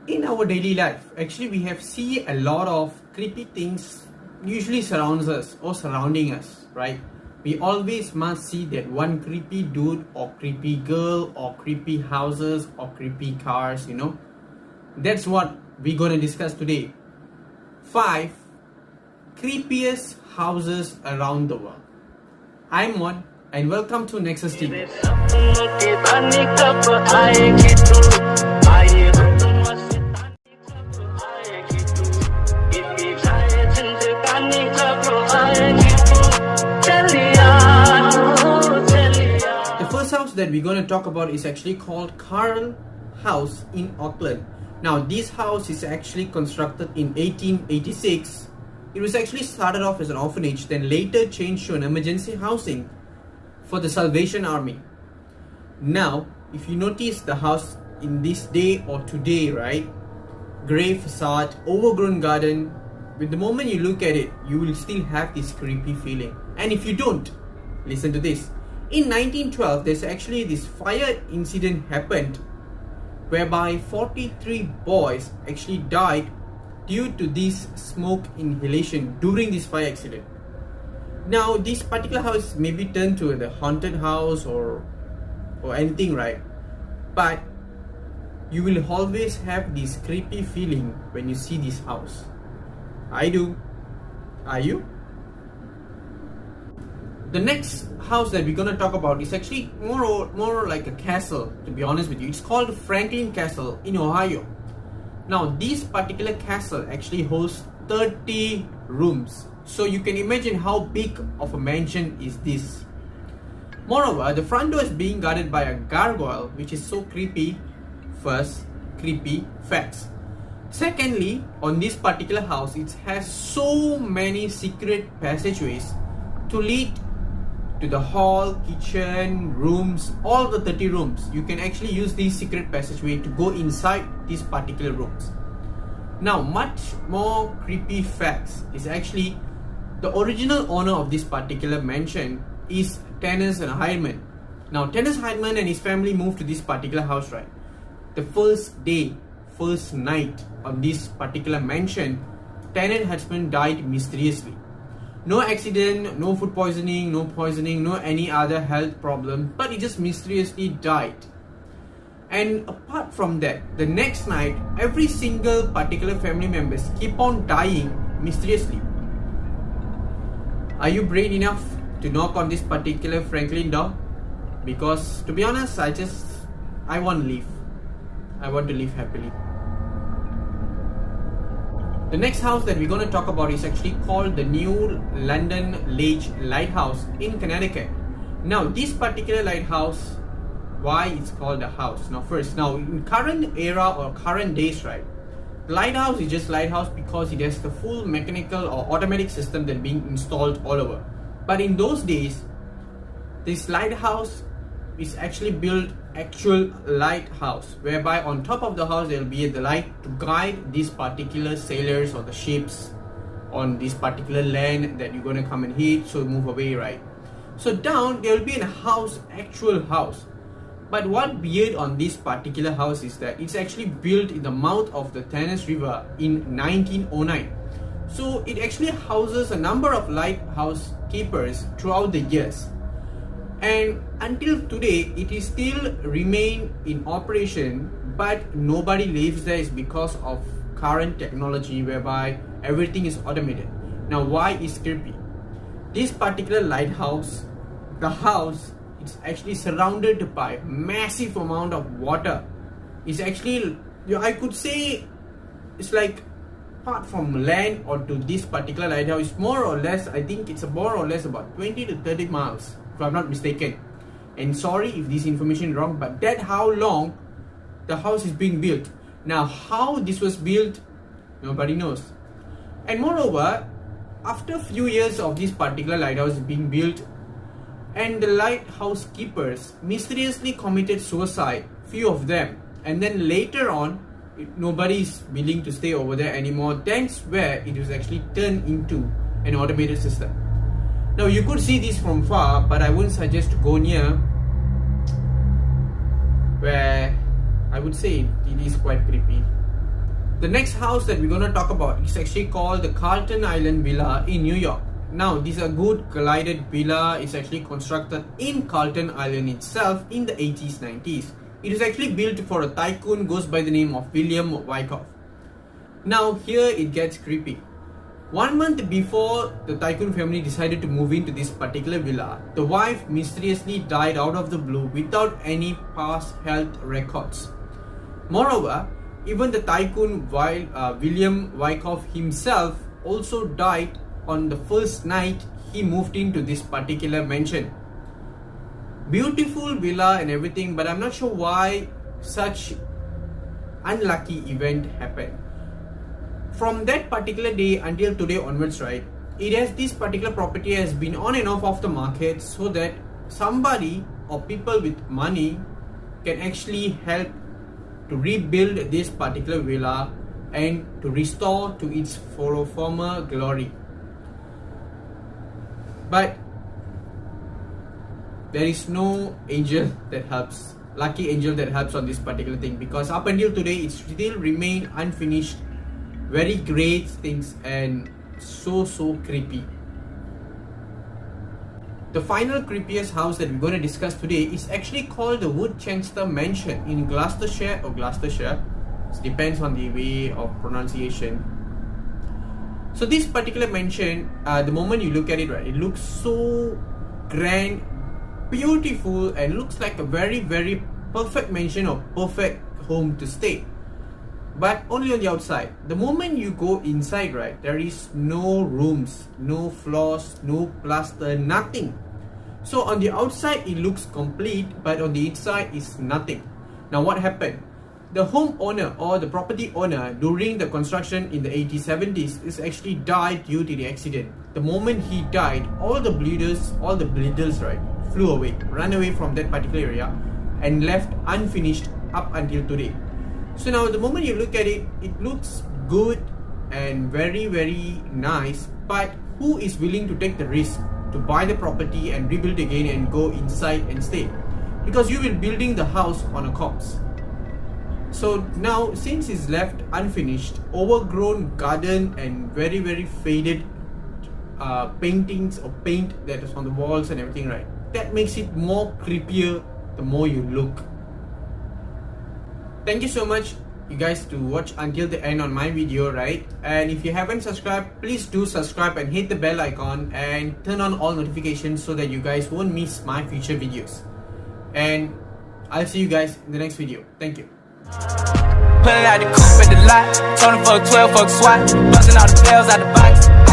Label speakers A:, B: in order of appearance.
A: In our daily life, actually we have seen a lot of creepy things usually surrounds us or surrounding us, right? We always must see that one creepy dude or creepy girl or creepy houses or creepy cars, That's what we're going to discuss today. 5 creepiest houses around the world. I'm Mon and welcome to Nexus TV. The first house that we're going to talk about is actually called Karl House in Auckland. Now this house is actually constructed in 1886. It was actually started off as an orphanage, then later changed to an emergency housing for the Salvation Army. Now, if you notice the house in this day or today, right? Grey facade, overgrown garden. With the moment you look at it, you will still have this creepy feeling. And if you don't, listen to this. In 1912, there's actually this fire incident happened whereby 43 boys actually died due to this smoke inhalation during this fire accident. Now, this particular house may be turned to the haunted house or anything, right? But you will always have this creepy feeling when you see this house. I do. Are you? The next house that we're going to talk about is actually more like a castle, to be honest with you. It's called Franklin Castle in Ohio. Now, this particular castle actually holds 30 rooms. So you can imagine how big of a mansion is this. Moreover, the front door is being guarded by a gargoyle, which is so creepy. First, creepy facts. Secondly, on this particular house, it has so many secret passageways to lead to the hall, kitchen, rooms, all the 30 rooms. You can actually use these secret passageway to go inside these particular rooms. Now, much more creepy facts is actually the original owner of this particular mansion is Tennis and Hyman. Now, Tennis Hyman and his family moved to this particular house, right? The first night on this particular mansion, tenant husband died mysteriously. No accident, no food poisoning, no any other health problem, but he just mysteriously died. And apart from that, the next night, every single particular family members keep on dying mysteriously. Are you brave enough to knock on this particular Franklin door? Because to be honest, I want to leave. I want to live happily. The next house that we're going to talk about is actually called the New London Lighthouse in Connecticut. Now, this particular lighthouse, why it's called a house? Now, in current era or current days, right? Lighthouse is just lighthouse because it has the full mechanical or automatic system that being installed all over. But in those days, this lighthouse is actually built actual lighthouse, whereby on top of the house there will be the light to guide these particular sailors or the ships on this particular land that you're going to come and hit, so move away, right? So down there will be a house, actual house. But what weird on this particular house is that it's actually built in the mouth of the Thames River in 1909. So it actually houses a number of lighthouse keepers throughout the years. And until today, it is still remain in operation, but nobody lives there is because of current technology whereby everything is automated. Now, why is creepy? This particular lighthouse, the house, it's actually surrounded by massive amount of water. It's actually, I could say, it's like apart from land or to this particular lighthouse, more or less, I think it's more or less about 20 to 30 miles. If I'm not mistaken. And sorry if this information is wrong, but that's how long the house is being built. Now, how this was built, nobody knows. And moreover, after a few years of this particular lighthouse being built, and the lighthouse keepers mysteriously committed suicide, few of them, and then later on, nobody is willing to stay over there anymore. That's where it was actually turned into an automated system. Now, you could see this from far, but I wouldn't suggest to go near, where I would say it is quite creepy. The next house that we're going to talk about is actually called the Carlton Island Villa in New York. Now, this is a good glided villa. It's actually constructed in Carlton Island itself in the 80s, 90s. It is actually built for a tycoon goes by the name of William Wyckoff. Now, here it gets creepy. 1 month before the tycoon family decided to move into this particular villa, the wife mysteriously died out of the blue without any past health records. Moreover, even the tycoon William Wyckoff himself also died on the first night he moved into this particular mansion. Beautiful villa and everything, but I'm not sure why such unlucky event happened. From that particular day until today onwards, right, this particular property has been on and off the market so that somebody or people with money can actually help to rebuild this particular villa and to restore to its former glory. But there is no angel that helps, lucky angel that helps on this particular thing, because up until today it still remain unfinished. Very great things and so creepy. The final creepiest house that we're going to discuss today is actually called the Woodchester Mansion in Gloucestershire or Gloucestershire. It depends on the way of pronunciation. So this particular mansion, the moment you look at it, right, it looks so grand, beautiful, and looks like a very perfect mansion or perfect home to stay. But only on the outside. The moment you go inside, right, there is no rooms, no floors, no plaster, nothing. So on the outside it looks complete, but on the inside is nothing. Now what happened? The homeowner or the property owner during the construction in the 80s, 70s is actually died due to the accident. The moment he died, all the builders, right, flew away, ran away from that particular area and left unfinished up until today. So now the moment you look at it, it looks good and very nice, but who is willing to take the risk to buy the property and rebuild again and go inside and stay? Because you will be building the house on a corpse. So now since it's left unfinished, overgrown garden and very faded paintings or paint that is on the walls and everything, right, that makes it more creepier the more you look. Thank you so much you guys to watch until the end on my video, right? And if you haven't subscribed, please do subscribe and hit the bell icon and turn on all notifications so that you guys won't miss my future videos. And I'll see you guys in the next video. Thank you.
B: Pulling out the coupe at the lot, Tony fuck 12, fuck SWAT, busting all the bells out the box.